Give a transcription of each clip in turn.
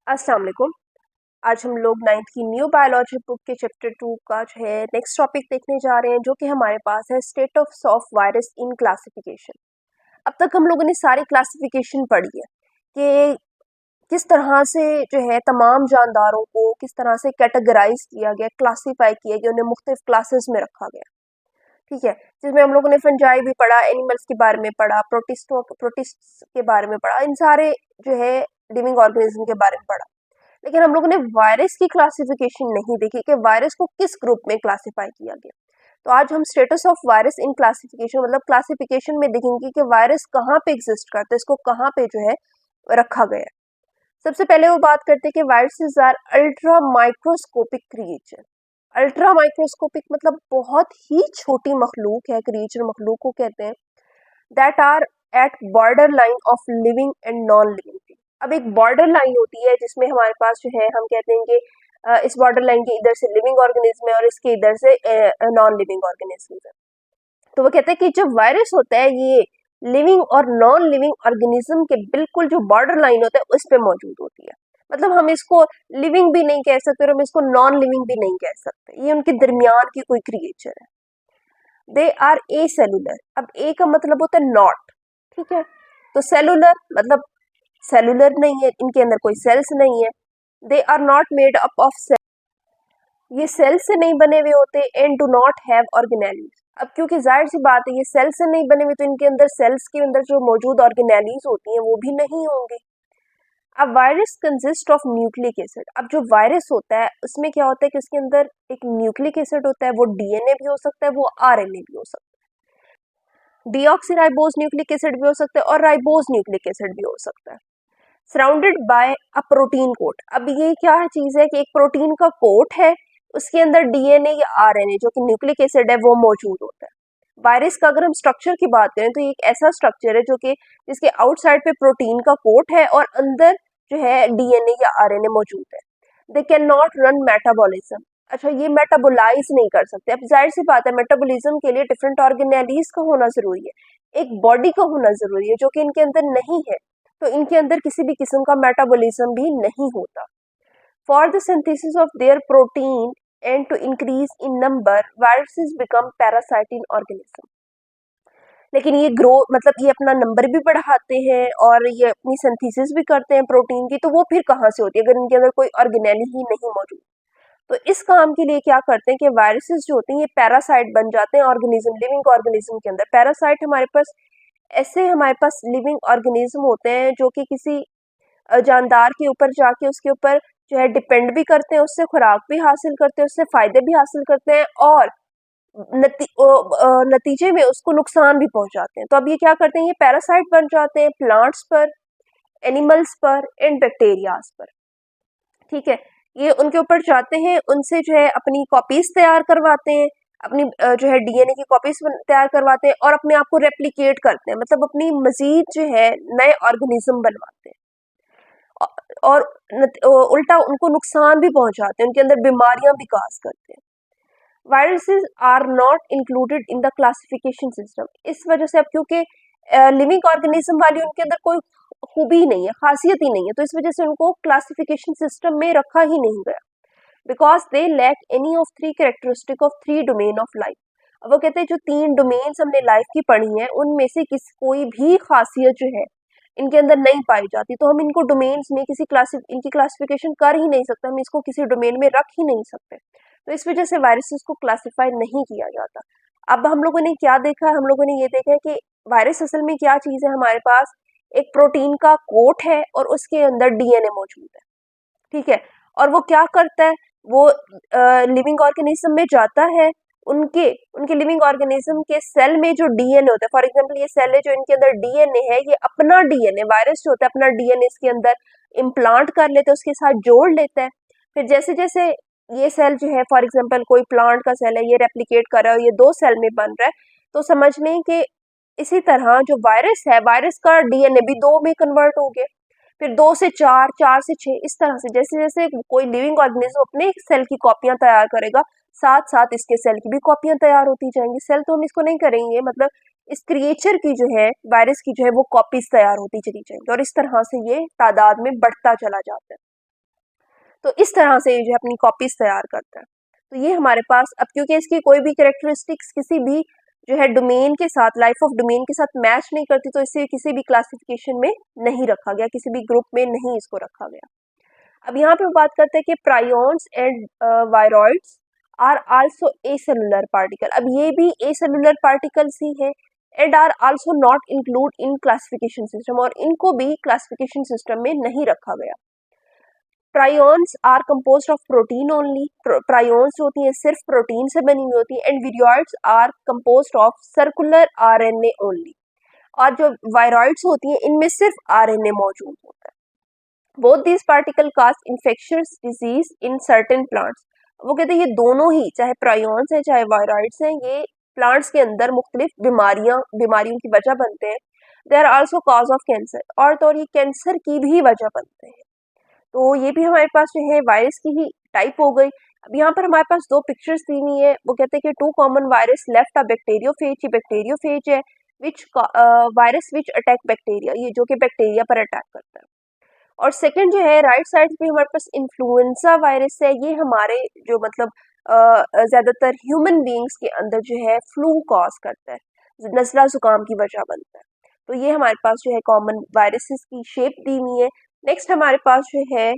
अस्सलाम वालेकुम। आज हम लोग 9th की न्यू बायोलॉजी बुक के चैप्टर 2 का जो है नेक्स्ट टॉपिक देखने जा रहे हैं, जो कि हमारे पास है status of virus in classification. अब तक हम लोगों ने सारी क्लासिफिकेशन पढ़ी है कि किस तरह से जो है तमाम जानदारों को किस तरह से कैटेगराइज किया गया, क्लासीफाई किया गया, उन्हें मुख्तलिफ क्लासेस में रखा गया। ठीक है, जिसमें हम लोगों ने फंजाई भी पढ़ा, एनिमल्स के बारे में पढ़ा, प्रोटिस्ट के बारे में पढ़ा, इन सारे जो है लिविंग ऑर्गेनिज्म के बारे में पढ़ा। लेकिन हम लोगों ने वायरस की क्लासिफिकेशन नहीं देखी कि वायरस को किस ग्रुप में क्लासिफाई किया गया। तो आज हम status of virus in classification मतलब क्लासिफिकेशन में देखेंगे कि वायरस कहाँ पे एग्जिस्ट करता है, इसको कहाँ पे जो है रखा गया है। सबसे पहले वो बात करते हैं कि viruses are ultra microscopic creature. Ultra microscopic मतलब बहुत ही छोटी मखलूक है, क्रिएचर मखलूक को कहते हैं, that are at border line of living and non living thing. अब एक बॉर्डर लाइन होती है जिसमें हमारे पास जो है हम कहते हैं कि इस बॉर्डर लाइन के इधर से लिविंग ऑर्गेनिज्म है और इसके इधर से नॉन लिविंग ऑर्गेनिज्म है। तो वो कहते हैं कि जब वायरस होता है ये लिविंग और नॉन लिविंग ऑर्गेनिज्म के बिल्कुल जो बॉर्डर लाइन होता है उस पर मौजूद होती है। मतलब हम इसको लिविंग भी नहीं कह सकते और हम इसको नॉन लिविंग भी नहीं कह सकते, ये उनके दरमियान की कोई क्रिएचर है। They are acellular. अब ए का मतलब होता है नॉट, ठीक है। तो सेलुलर मतलब सेलुलर नहीं है, इनके अंदर कोई सेल्स नहीं है। They are not made up of cell, ये सेल से नहीं बने हुए होते। And do not have organelles. अब क्योंकि जाहिर सी बात है ये सेल से नहीं बने हुए, तो इनके अंदर सेल्स के अंदर जो मौजूद ऑर्गेनेलीज होती हैं वो भी नहीं होंगे। अब virus consist of nucleic acid. अब जो वायरस होता है उसमें क्या होता है कि उसके अंदर एक न्यूक्लिक एसिड होता है, वो डीएनए भी हो सकता है, वो आरएनए भी हो सकता है, डीऑक्सीराइबोज न्यूक्लिक एसिड भी हो सकता है और राइबोज न्यूक्लिक एसिड भी हो सकता है। Surrounded by a protein coat. अब ये क्या चीज है कि एक प्रोटीन का कोट है, उसके अंदर डीएनए या आरएनए जो कि न्यूक्लिक एसिड है वो मौजूद होता है। वायरस का अगर हम स्ट्रक्चर की बात करें तो ये एक ऐसा स्ट्रक्चर है जो कि जिसके आउटसाइड पे प्रोटीन का कोट है और अंदर जो है डीएनए या आरएनए मौजूद है। They can not run metabolism. अच्छा, ये मेटाबोलाइज नहीं कर सकते। अब जाहिर सी बात है मेटाबॉलिज्म के लिए डिफरेंट ऑर्गेनेलीज का होना जरूरी है, एक बॉडी का होना जरूरी है, जो कि इनके अंदर नहीं है। तो इनके अंदर किसी भी किस्म का मेटाबॉलिज्म भी नहीं होता। For the synthesis of their protein and to increase in number, viruses become parasite in organism. लेकिन ये ग्रो मतलब ये अपना नंबर भी बढ़ाते हैं और ये अपनी सिंथेसिस भी करते हैं प्रोटीन की, तो वो फिर कहाँ से होती है अगर इनके अंदर कोई ऑर्गेनेली ही नहीं मौजूद। तो इस काम के लिए क्या करते हैं कि वायरसेस जो होते हैं ये पैरासाइट बन जाते हैं ऑर्गेनिज्म, लिविंग ऑर्गेनिज्म के अंदर। पैरासाइट हमारे पास ऐसे हमारे पास लिविंग ऑर्गेनिज्म होते हैं जो कि किसी जानदार के ऊपर जाके उसके ऊपर जो है डिपेंड भी करते हैं, उससे खुराक भी हासिल करते हैं, उससे फायदे भी हासिल करते हैं और नतीजे में उसको नुकसान भी पहुंचाते हैं। तो अब ये क्या करते हैं, ये पैरासाइट बन जाते हैं प्लांट्स पर, एनिमल्स पर एंड बैक्टीरियाज पर। ठीक है, ये उनके ऊपर जाते हैं, उनसे जो है अपनी कॉपीज तैयार करवाते हैं, अपनी जो है डीएनए की कॉपीज तैयार करवाते हैं और अपने आप को रेप्लिकेट करते हैं, मतलब अपनी मजीद जो है नए ऑर्गेनिज्म बनवाते हैं और उल्टा उनको नुकसान भी पहुंचाते हैं, उनके अंदर बीमारियां भी काज करते हैं। Viruses are not included in the classification system. इस वजह से अब क्योंकि लिविंग ऑर्गेनिज्म वाली उनके अंदर कोई खूबी नहीं है, खासियत ही नहीं है, तो इस वजह से उनको क्लासिफिकेशन सिस्टम में रखा ही नहीं गया। Because they lack any of three characteristic of three domain of life. अब वो कहते हैं जो तीन डोमेन्स हमने लाइफ की पढ़ी हैं उनमें से कोई भी खासियत जो है इनके अंदर नहीं पाई जाती, तो हम इनको डोमेन्स में इनकी क्लासिफिकेशन कर ही नहीं सकते, हम इसको किसी डोमेन में रख ही नहीं सकते। तो इस वजह से वायरसेस को क्लासिफाई नहीं किया जाता। अब हम लोगों ने क्या देखा, हम लोगों ने ये देखा है कि वायरस असल में क्या चीज है, हमारे पास एक प्रोटीन का कोट है और उसके अंदर डीएनए मौजूद है। ठीक है, और वो क्या करता है, वो लिविंग ऑर्गेनिज्म में जाता है, उनके उनके लिविंग ऑर्गेनिज्म के सेल में जो डीएनए होता है, फॉर एग्जांपल ये सेल है जो इनके अंदर डीएनए है, ये अपना डीएनए वायरस जो होता है अपना डीएनए इसके अंदर इम्प्लांट कर लेता है, उसके साथ जोड़ लेता है। फिर जैसे जैसे ये सेल जो है फॉर एग्जांपल कोई प्लांट का सेल है, ये रेप्लिकेट कर रहा है, ये दो सेल में बन रहा है, तो समझ लें कि इसी तरह जो वायरस है, वायरस का डीएनए भी दो में कन्वर्ट हो गया, फिर दो से चार, चार से छह, इस तरह से जैसे जैसे कोई लिविंग ऑर्गेनिज्म अपने सेल की कॉपियां तैयार करेगा, साथ साथ इसके सेल की भी कॉपियां तैयार होती जाएंगी। सेल तो हम इसको नहीं करेंगे, मतलब इस क्रिएचर की जो है वायरस की जो है वो कॉपीज तैयार होती चली जाएंगी और इस तरह से ये तादाद में बढ़ता चला जाता है। तो इस तरह से जो है अपनी कॉपीज तैयार करता है। तो ये हमारे पास अब क्योंकि इसकी कोई भी कैरेक्टरिस्टिक्स किसी भी जो है डोमेन के साथ, लाइफ ऑफ डोमेन के साथ मैच नहीं करती, तो इसे किसी भी क्लासिफिकेशन में नहीं रखा गया, किसी भी ग्रुप में नहीं इसको रखा गया। अब यहाँ पे बात करते हैं कि prions and viroids are also acellular particle. अब ये भी एसेलुलर पार्टिकल्स ही है and are also not include in classification system, और इनको भी क्लासिफिकेशन सिस्टम में नहीं रखा गया। Prions are composed of protein only. Prions जो होती हैं सिर्फ प्रोटीन से बनी हुई होती है। And viroids are composed of circular RNA only. और जो वायरॉइड्स होती हैं इनमें सिर्फ आरएनए मौजूद होता है। Both this particle cause infectious disease in certain plants. वो कहते हैं ये दोनों ही, चाहे प्रायोन्स हैं चाहे वायरॉइड्स हैं, ये प्लांट्स के अंदर मुख्तलिफ बीमारियों की वजह बनते हैं। They are also cause of cancer, और तो और ये कैंसर की भी वजह बनते हैं। तो ये भी हमारे पास जो है वायरस की ही टाइप हो गई। अब यहाँ पर हमारे पास दो पिक्चर्स दी हुई है। वो कहते हैं कि two common virus left a bacteriophage, ये बैक्टीरियोफेज है, which virus which attack bacteria, ये जो कि बैक्टीरिया पर अटैक करता है। और सेकंड जो है राइट साइड पे हमारे पास इन्फ्लुएंजा वायरस है, ये हमारे जो मतलब ज्यादातर ह्यूमन बींग्स के अंदर जो है फ्लू कॉज करता है, नजला जुकाम की वजह बनता है। तो ये हमारे पास जो है कॉमन वायरसेस की शेप दी हुई है। नेक्स्ट हमारे पास जो है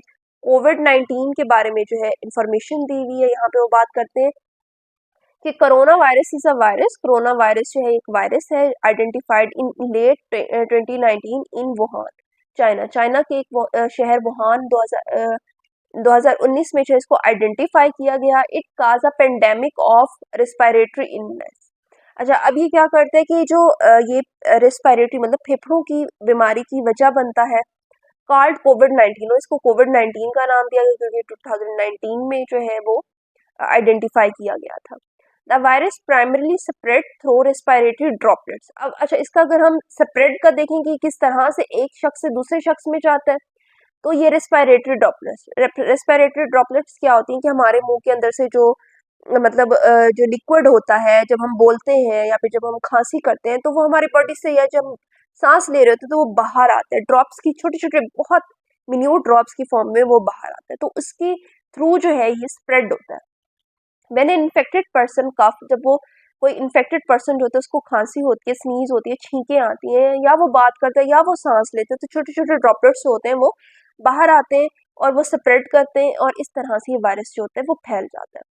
कोविड-19 के बारे में जो है इंफॉर्मेशन दी हुई है। यहाँ पे वो बात करते हैं कि corona virus is a virus. Corona virus जो है एक वायरस है identified in late 2019 in Wuhan, China. China के एक शहर वुहान 2019 में जो है इसको आइडेंटिफाई किया गया। It cause a pandemic of respiratory illness. अच्छा, अब ये क्या करते हैं कि जो ये रेस्पिरेटरी मतलब फेफड़ों की बीमारी की वजह बनता है, कॉल्ड कोविड-19, और इसको कोविड-19 का नाम दिया गया क्योंकि 2019 में जो है वो आइडेंटिफाई किया गया था। The virus primarily spread through respiratory droplets. अब अच्छा, इसका अगर हम स्प्रेड का देखें कि किस तरह से एक शख्स से दूसरे शख्स में जाता है, तो ये रेस्पिरेटरी ड्रॉपलेट्स क्या होती हैं कि हमारे मुंह के अंदर से जो मतलब जो लिक्विड होता है जब हम बोलते हैं या फिर जब हम खांसी करते हैं, तो वो हमारी बॉडी से, या जब सांस ले रहे होते हैं तो वो बाहर आते हैं, ड्रॉप्स की छोटे छोटे बहुत मिन्यूट ड्रॉप्स की फॉर्म में वो बाहर आते हैं, तो उसके थ्रू जो है ये स्प्रेड होता है। मैंने इन्फेक्टेड पर्सन कफ, जब वो कोई इन्फेक्टेड पर्सन जो होता है उसको खांसी होती है, स्नीज होती है, छींकें आती हैं, या वो बात करता है या वो सांस लेते हैं, तो छोटे छोटे ड्रॉपलेट्स जो होते हैं वो बाहर आते हैं और वो स्प्रेड करते हैं, और इस तरह से ये वायरस जो होता है वो फैल जाता है।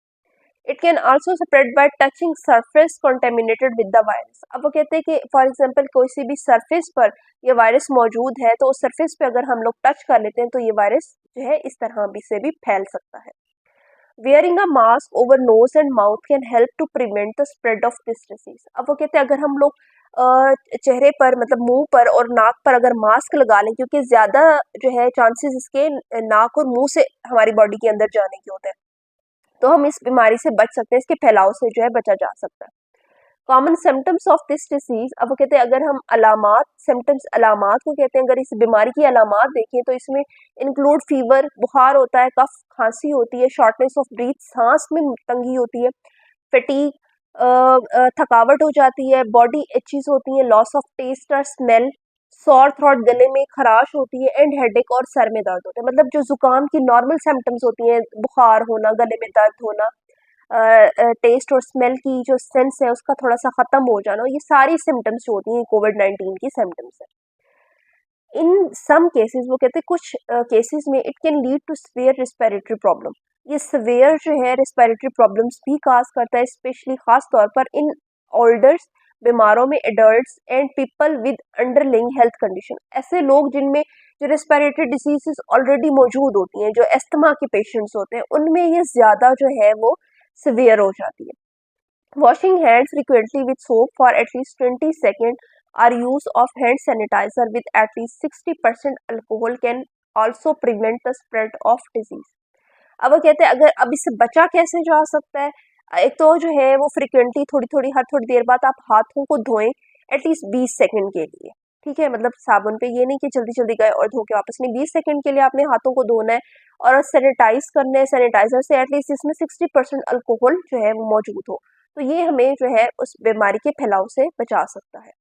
It can also spread by touching surface contaminated with the virus. अब वो कहते हैं कि फॉर एग्जांपल कोई सी भी सरफेस पर ये वायरस मौजूद है, तो उस सरफेस पे अगर हम लोग टच कर लेते हैं तो ये वायरस जो है इस तरह भी से भी फैल सकता है। Wearing a mask over nose and mouth can help to prevent the spread of this disease. अब वो कहते हैं अगर हम लोग चेहरे पर मतलब मुंह पर और नाक पर अगर मास्क लगा लें, क्योंकि ज्यादा जो है चांसेस इसके नाक और मुंह से हमारी बॉडी के अंदर जाने के होते हैं, तो हम इस बीमारी से बच सकते हैं, इसके फैलाव से जो है बचा जा सकता है। Common symptoms of this disease, अब वो कहते हैं अगर हम अलामात को कहते हैं, अगर इस बीमारी की अलामात देखें तो इसमें इंक्लूड फीवर, बुखार होता है, कफ खांसी होती है, शॉर्टनेस ऑफ ब्रीथ, सांस में तंगी होती है, फटीग थकावट हो जाती है, बॉडी एचिज होती है, लॉस ऑफ टेस्ट और स्मेल, सॉर थ्रॉट गले में खराश होती है, एंड हेडेक और सर में दर्द होता है। मतलब जो जुकाम की नॉर्मल सिम्टम्स होती हैं, बुखार होना, गले में दर्द होना, टेस्ट और स्मेल की जो सेंस है उसका थोड़ा सा खत्म हो जाना, ये सारी सिम्टम्स जो होती हैं कोविड-19 की सिम्टम्स है। इन सम केसेस, वो कहते हैं कुछ केसेस में it can lead to severe respiratory problem. ये सीवियर जो है रेस्पिरेटरी प्रॉब्लम्स भी काज करता है, स्पेशली खास तौर पर इन ओल्डर्स, बीमारों में, adults and people with underlying health condition. ऐसे लोग जिनमें जो रेस्पिरेटरी डिजीजेस ऑलरेडी मौजूद होती हैं, जो एस्थमा के पेशेंट्स होते हैं, उनमें ये ज्यादा जो है वो सिवियर हो जाती है। Washing hands frequently with soap for at least 20 second or use of hand sanitiser with at least 60% alcohol can also prevent the spread of disease. अब वो कहते हैं अगर अब इससे बचा कैसे जा सकता है, एक तो जो है वो फ्रिक्वेंटली थोड़ी हर थोड़ी देर बाद आप हाथों को धोएं एटलीस्ट 20 सेकंड के लिए, ठीक है, मतलब साबुन पे, ये नहीं कि जल्दी जल्दी गए और धो के वापस नहीं, 20 सेकंड के लिए आपने हाथों को धोना है और सैनिटाइज करना है, सैनिटाइजर से एटलीस्ट इसमें 60% अल्कोहल जो है वो मौजूद हो, तो ये हमें जो है उस बीमारी के फैलाव से बचा सकता है।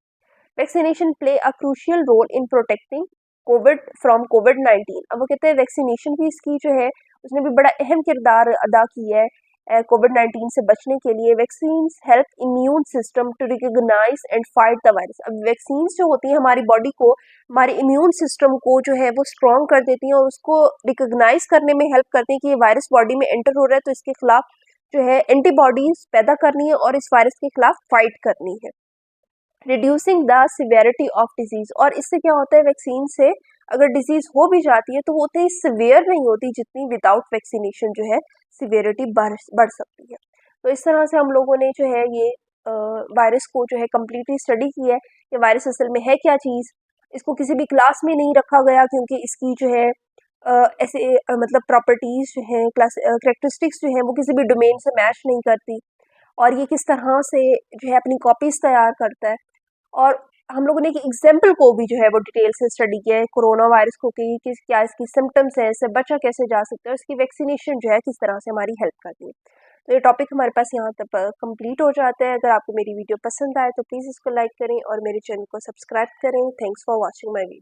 Vaccination play a crucial role in protecting Covid from कोविड-19। अब वो कहते हैं वैक्सीनेशन भी इसकी जो है उसने भी बड़ा अहम किरदार अदा किया है कोविड-19 से बचने के लिए। Vaccines help immune system to recognise and fight the virus. अब वैक्सीन्स जो होती हैं हमारी बॉडी को, हमारे इम्यून सिस्टम को जो है वो स्ट्रॉन्ग कर देती हैं और उसको रिकॉग्नाइज करने में हेल्प करती हैं कि ये वायरस बॉडी में एंटर हो रहा है, तो इसके खिलाफ जो है एंटीबॉडीज पैदा करनी है और इस वायरस के खिलाफ फाइट करनी है। Reducing the severity of disease, और इससे क्या होता है, वैक्सीन से अगर डिजीज हो भी जाती है तो वो उतनी सिवियर नहीं होती जितनी विदाउट वैक्सीनेशन जो है सिवियरिटी बढ़ सकती है। तो इस तरह से हम लोगों ने जो है ये वायरस को जो है कम्प्लीटली स्टडी किया है कि वायरस असल में है क्या चीज़। इसको किसी भी क्लास में नहीं रखा गया क्योंकि इसकी जो है ऐसे मतलब प्रॉपर्टीज जो हैं, क्लास करेक्टरिस्टिक्स जो हैं वो किसी भी डोमेन से मैच नहीं करती, और ये किस तरह से जो है अपनी कॉपीज तैयार करता है। और हम लोगों ने एक एग्जाम्पल को भी जो है वो डिटेल से स्टडी किया है कोरोना वायरस को, कि क्या इसकी सिम्टम्स हैं, इससे बचा कैसे जा सकता है, इसकी वैक्सीनेशन जो है किस तरह से हमारी हेल्प करती है। तो ये टॉपिक हमारे पास यहाँ तक कंप्लीट हो जाता है। अगर आपको मेरी वीडियो पसंद आए तो प्लीज़ इसको लाइक करें और मेरे चैनल को सब्सक्राइब करें। Thanks for watching my video.